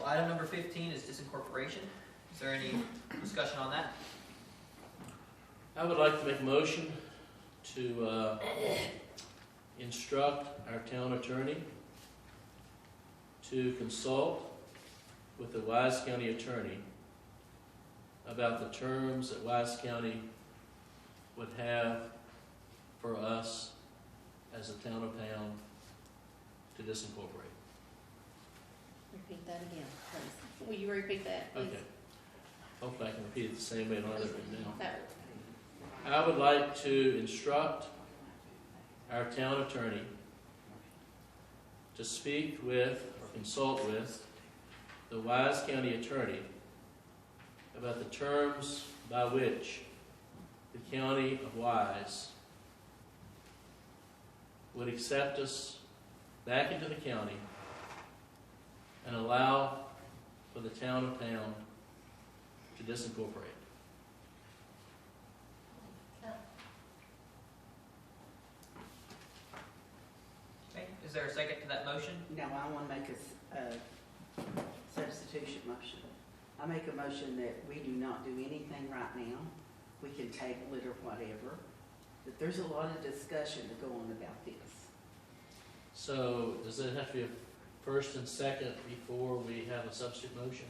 item number 15 is disincorporation. Is there any discussion on that? I would like to make a motion to instruct our town attorney to consult with the Wise County attorney about the terms that Wise County would have for us as a town of Pound to disincorporate. Repeat that again, please. Will you repeat that, please? Okay. Hopefully I can repeat it the same way I don't have it written down. That- I would like to instruct our town attorney to speak with or consult with the Wise County attorney about the terms by which the county of Wise would accept us back into the county and allow for the town of Pound to disincorporate. Okay, is there a second to that motion? No, I want to make a substitution motion. I make a motion that we do not do anything right now. We can table it or whatever. But there's a lot of discussion to go on about this. So does it have to be a first and second before we have a substitute motion?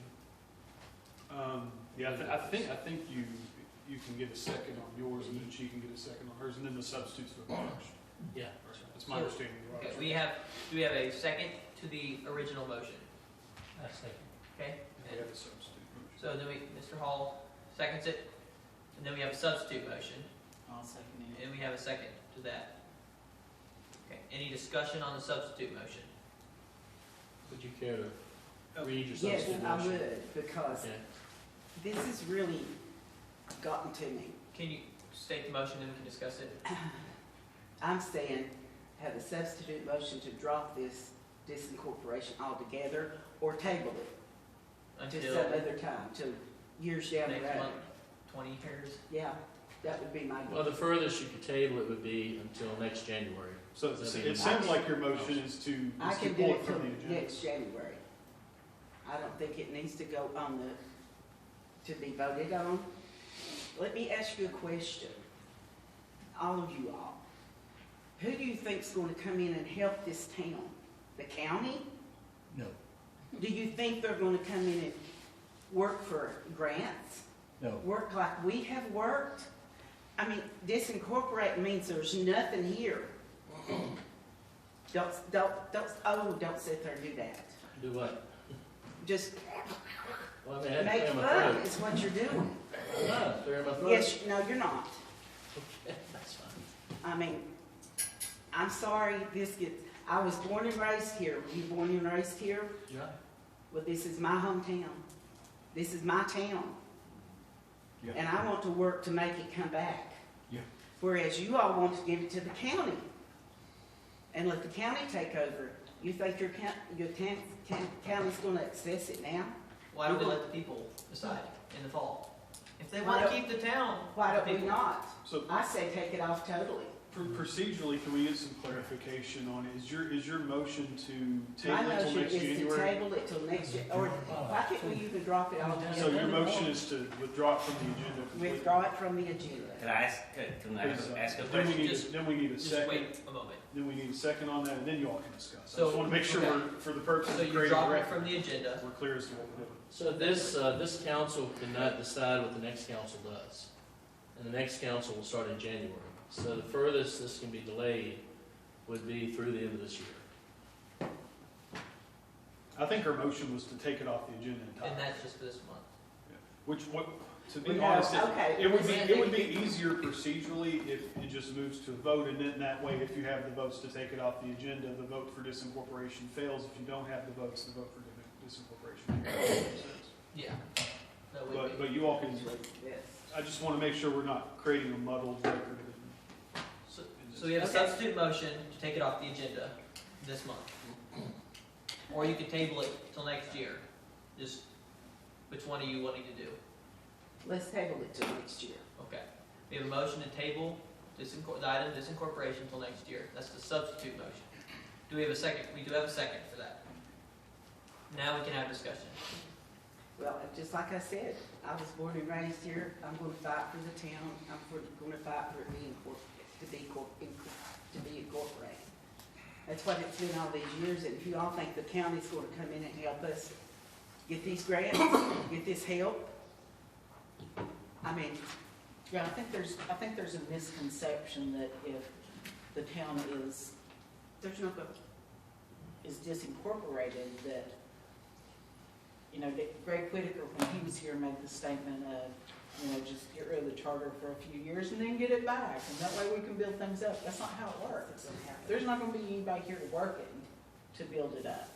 Yeah, I think you can get a second on yours, and then she can get a second on hers, and then the substitutes for the first. Yeah. That's my understanding. Okay, do we have a second to the original motion? I second. Okay, We have a substitute motion. so then Mr. Hall seconds it, and then we have a substitute motion, I'll second it. and we have a second to that. Okay, any discussion on the substitute motion? Would you care to read your Yes, substitute I motion? would, because Okay. this has really gotten to me. Can you state the motion and we can discuss it? I'm saying, have a substitute motion to drop this disincorporation altogether, or table it to Until some other time, to years down the next road. month, 20 years? Yeah, that would be my Well, the guess. furthest you could table it would be until next January. So Does that mean- it sounds like your motion is to I can pull do it it from till the agenda. next January. I don't think it needs to go on to be voted on. Let me ask you a question, all of you all. Who do you think's going to come in and help this town? The county? No. Do you think they're going to come in and work for grants? No. Work like we have worked? I mean, disincorporate means there's nothing here. Don't sit there and do that. Do what? Just Well, I mean, I had to make clear my fun throat. is what you're doing. I'm not clearing my throat. Yes, no, you're not. Okay, that's fine. I mean, I'm sorry, I was born and raised here. Were you born and raised here? Yeah. Well, this is my hometown. This is my town. Yeah. And I want to work to make it come back. Yeah. Whereas you all want to give it to the county and let the county take over. You think your county's going to access it now? Why don't we let the people decide in the fall? If they Why want to don't- keep the town, Why the don't we people- not? So I say take it off totally. procedurally, can we get some clarification on it? Is your motion to My table it till motion next is to January? table it till next year, or why can't we even drop it all So together? your motion is to withdraw it from the agenda completely? Withdraw it from the agenda. Can I ask, can I ask a Then we question? need, Just- then we need a Just second, wait a moment. then we need a second on that, and then you all can discuss. I So, just want to make sure okay. we're, for the purpose So of you creating a drop it record, from the agenda. we're clear as to what we're doing. So this council cannot decide what the next council does. And the next council will start in January. So the furthest this can be delayed would be through the end of this year. I think our motion was to take it off the agenda And entirely. that's just for this month. To be No, honest, okay. it would be easier procedurally if it just moves to a vote, and then that way, if you have the votes to take it off the agenda, the vote for disincorporation fails. If you don't have the votes, the vote for disincorporation fails. Yeah. That would be. But you all can, Yes. I just want to make sure we're not creating a muddled record. So we have a Okay. substitute motion to take it off the agenda this month. Or you could table it till next year. Just, which one are you wanting to do? Let's table it till next year. Okay. We have a motion to table the item disincorporation till next year. That's the substitute motion. Do we have a second? We do have a second for that. Now we can have discussion. Well, just like I said, I was born and raised here. I'm gonna fight for the town. I'm gonna fight for it to be incorporated. That's what it's been all these years, and if you all think the county's gonna come in and help us get these grants, get this help, I mean, Yeah, I think there's a misconception that if the town is there's no, disincorporated, that, you know, that Greg Whitaker, when he was here, made the statement of, you know, just get rid of the charter for a few years and then get it back, and that way we can build things up. That's not how it works. There's not gonna be anybody here working to build it up.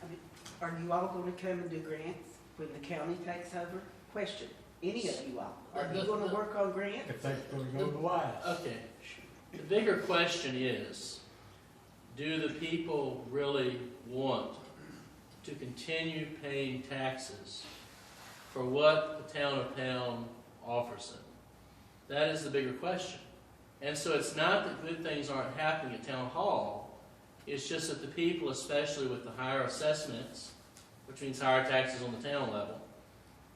I mean, are you all gonna come and do grants when the county takes over? Question, any of you all, are you gonna work on grants? If that's gonna go to Wise. Okay. The bigger question is, do the people really want to continue paying taxes for what the town of Pound offers them? That is the bigger question. And so it's not that good things aren't happening at Town Hall, it's just that the people, especially with the higher assessments, which means higher taxes on the town level,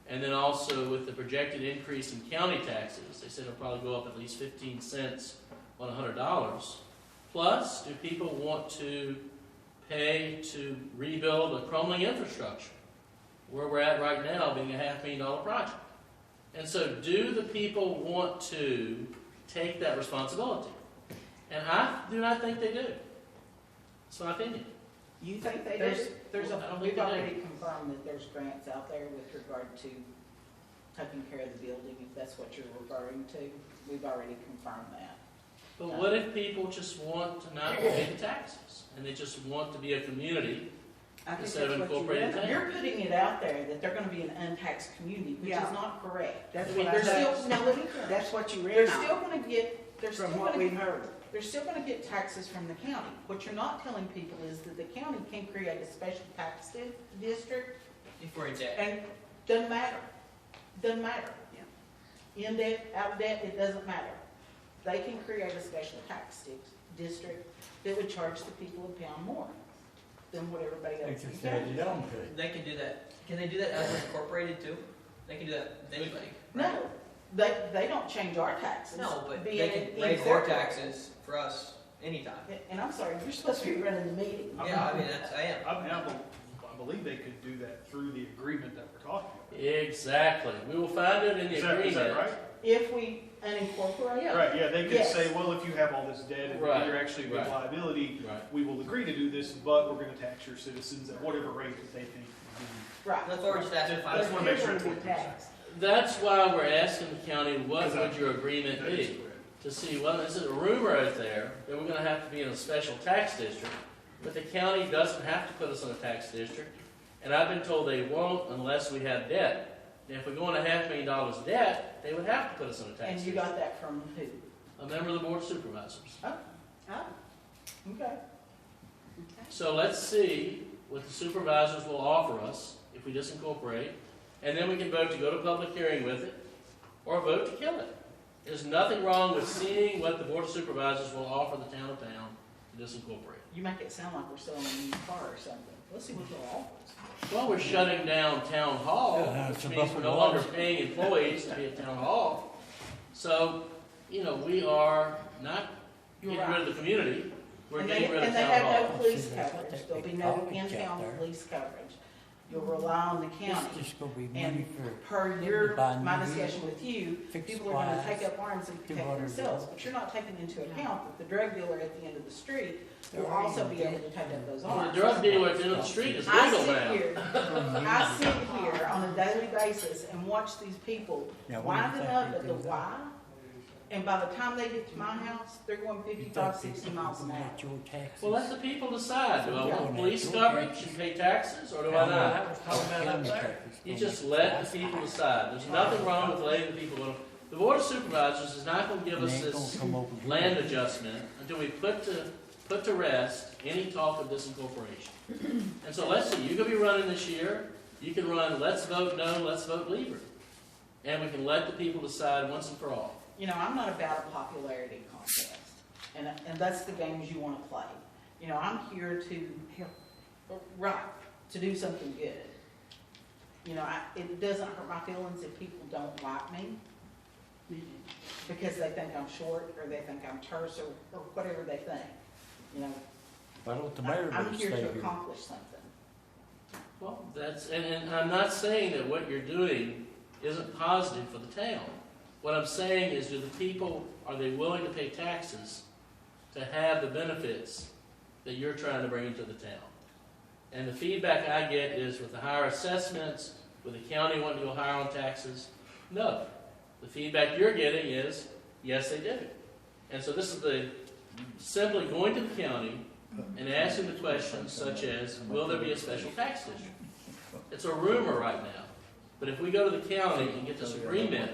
and then also with the projected increase in county taxes, they said it'll probably go up at least 15 cents on $100. Plus, do people want to pay to rebuild a crumbling infrastructure, where we're at right now being a $500,000 project? And so do the people want to take that responsibility? And I do not think they do. That's my opinion. You think they There's, do? there's I a, don't think we've they do. already confirmed that there's grants out there with regard to taking care of the building, if that's what you're referring to. We've already confirmed that. But what if people just want to not pay the taxes, and they just want to be a community? I think Instead of that's what you incorporated read. town. You're putting it out there that they're gonna be an untaxed community, which Yeah. is not correct. That's I mean, what I they're said. still, no, let me finish. That's what you They're read still on, gonna get, they're still from what gonna, we've heard. they're still gonna get taxes from the county. What you're not telling people is that the county can create a special tax district, If we're in debt. and doesn't matter. Doesn't matter. In debt, out of debt, it doesn't matter. They can create a special tax district that would charge the people of Pound more than what everybody They else just in add county. it on to it. They can do that. Can they do that as we're incorporated too? They can do that with anybody. No, they don't change our taxes. No, but being they can raise their incorporated. taxes for us anytime. And I'm sorry, you're supposed to be running the meeting. Yeah, I mean, I am. I believe they could do that through the agreement that we're talking about. Exactly. We will find it in the Is agreement. that right? If we unincorporate. Yeah. Right, yeah, they could Yes. say, well, if you have all this debt and Right, you're actually a big right. liability, Right. we will agree to do this, but we're gonna tax your citizens at whatever rate that they think would Right. Let's forward just ask for I just five. wanna make sure They're it's gonna be what taxed. That's why we're asking the county, what Because I- would your agreement That is be? correct. To see, well, there's a rumor out there that we're gonna have to be in a special tax district, but the county doesn't have to put us in a tax district, and I've been told they won't unless we have debt. And if we go in $500,000 debt, they would have to put us in a tax And you district. got that from who? A member of the board of supervisors. Oh, okay. So let's see what the supervisors will offer us if we disincorporate, and then we can vote to go to public hearing with it, or vote to kill it. There's nothing wrong with seeing what the board of supervisors will offer the town of Pound to disincorporate. You make it sound like we're selling a new car or something. Let's see what they'll offer us. Well, we're shutting down town hall, Yeah, it's which a means we're no Buffalo longer Wild. paying employees to be at town hall. So, we are not You're getting rid right. of the community, we're And getting rid of they town have hall. no police See, that's what coverage. they There'll be pick no garbage out in-town there. police coverage. You'll rely on the It's county. just gonna be money And for, per my discussion with you, fix people are gonna supplies, take up arms and do protect whatever. themselves. But you're not taking into account that the drug dealer at the end of the street will also be able to take up those Well, arms. the drug dealer at the end of the street is I legal sit now. here, I sit here on a daily basis and watch these people Now, what do you winding think up they at the do? Y, and by the time they get to my house, they're going You 55, think 60 people miles an gonna hour. get your taxes? Well, let the people decide. Do I Yeah. want police coverage and pay taxes, or do I not? County taxes You gonna just be let taxed. the people decide. There's nothing wrong with letting the people go. The board of supervisors is not going to give And us they ain't this gonna come over here. land adjustment until we put to rest any talk of disincorporation. And so let's see, you could be running this year, you can run let's vote no, let's vote leave it. And we can let the people decide once and for all. I'm not about a popularity contest, and that's the games you want to play. I'm here to help. Right. to do something good. You know, it doesn't hurt my feelings if people don't like me because they think I'm short or they think I'm terse or whatever they think. You know, Why don't the mayor I'm here stay to here? accomplish something. Well, and I'm not saying that what you're doing isn't positive for the town. What I'm saying is, do the people, are they willing to pay taxes to have the benefits that you're trying to bring into the town? And the feedback I get is with the higher assessments, with the county wanting to go higher on taxes, no. The feedback you're getting is, yes, they do. And so this is simply going to the county and asking the questions such as, will there be a special tax district? It's a rumor right now. But if we go to the county and get this agreement,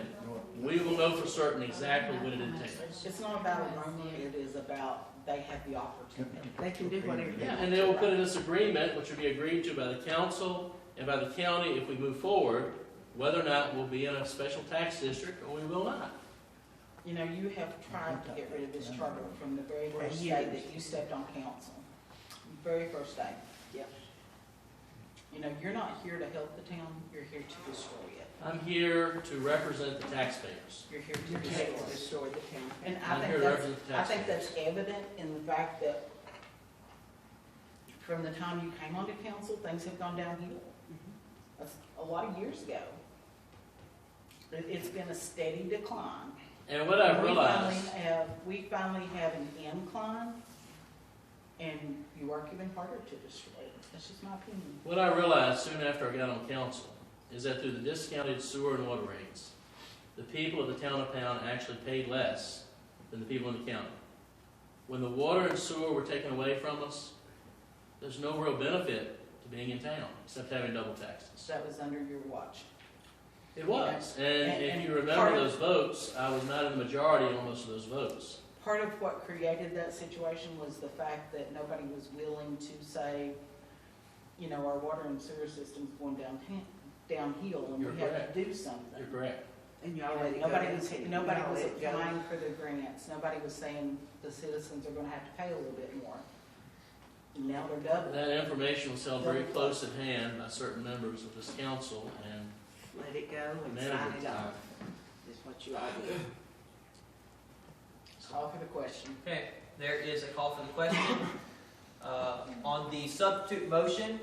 we will know for certain exactly what it entails. It's not about a rumor, it is about they have the opportunity. They can do whatever they Yeah, want. and they will put in this agreement, which will be agreed to by the council and by the county if we move forward, whether or not we'll be in a special tax district or we will not. You know, you have tried to get rid of this charter from the very first day that you stepped on council. Very first day. Yep. You know, you're not here to help the town, you're here to destroy it. I'm here to represent the taxpayers. You're here You're to here destroy to it. destroy the town. And I I'm think here to that's, represent the I think taxpayers. that's evident in the fact that from the time you came onto council, things have gone downhill. That's a lot of years ago. It's been a steady decline. And what I've realized, We finally have an incline, and you work even harder to destroy it. That's just my opinion. what I realized soon after I got on council is that through the discounted sewer and water rates, the people of the town of Pound actually paid less than the people in the county. When the water and sewer were taken away from us, there's no real benefit to being in town except having double taxes. That was under your watch. It was, and And if you part remember of- those votes, I was not in the majority on most of those votes. Part of what created that situation was the fact that nobody was willing to say, you know, our water and sewer system's going downhill, and You're we have correct. to do something. You're correct. And you You know, already go Nobody ahead was, and nobody you was already go. applying for the grants, nobody was saying the citizens are gonna have to pay a little bit more. Now they're double. That information was held very close at hand by certain members of this council, and Let it go and management sign at it the time. off, is what you all do. Call for the question. Okay, there is a call for the question. On the substitute motion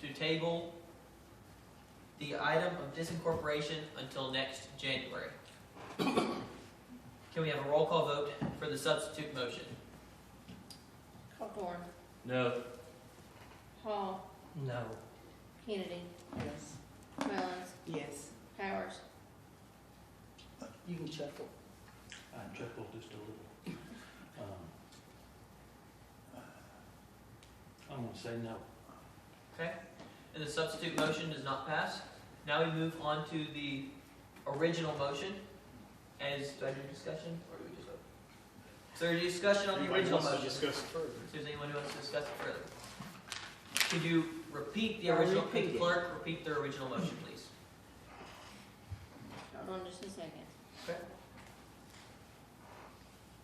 to table the item of disincorporation until next January. Can we have a roll call vote for the substitute motion? Hawthorne, No. Hall, No. Kennedy, Yes. Mullins, Yes. Powers. You can chuckle. I chuckled just a little. I'm gonna say no. Okay, and the substitute motion does not pass. Now we move on to the original motion. Do I do discussion, or do we just vote? Is there any discussion on the Anybody original wants to motion? discuss it further? If there's anyone who wants to discuss it further. Could you repeat the I'll original, repeat could the it. clerk repeat the original motion, please? Hold on just a second. Okay.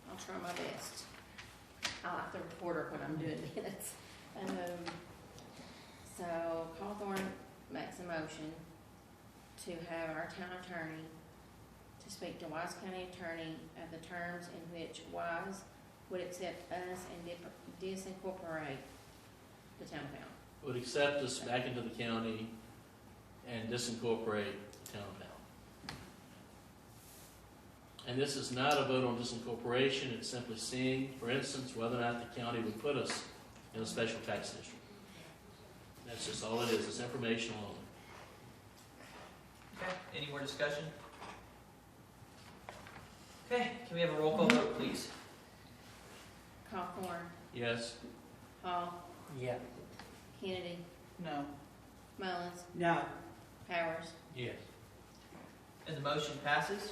I'll try my best. I like the recorder when I'm doing minutes. So Hawthorne makes a motion to have our town attorney to speak to Wise County Attorney of the terms in which Wise would accept us and disincorporate the town of Pound. Would accept us back into the county and disincorporate the town of Pound. And this is not a vote on disincorporation, it's simply seeing, for instance, whether or not the county would put us in a special tax district. That's just all it is, it's informational only. Okay, any more discussion? Okay, can we have a roll call vote, please? Hawthorne, Yes? Hall, Yeah. Kennedy, No. Mullins, No. Powers. Yes. And the motion passes.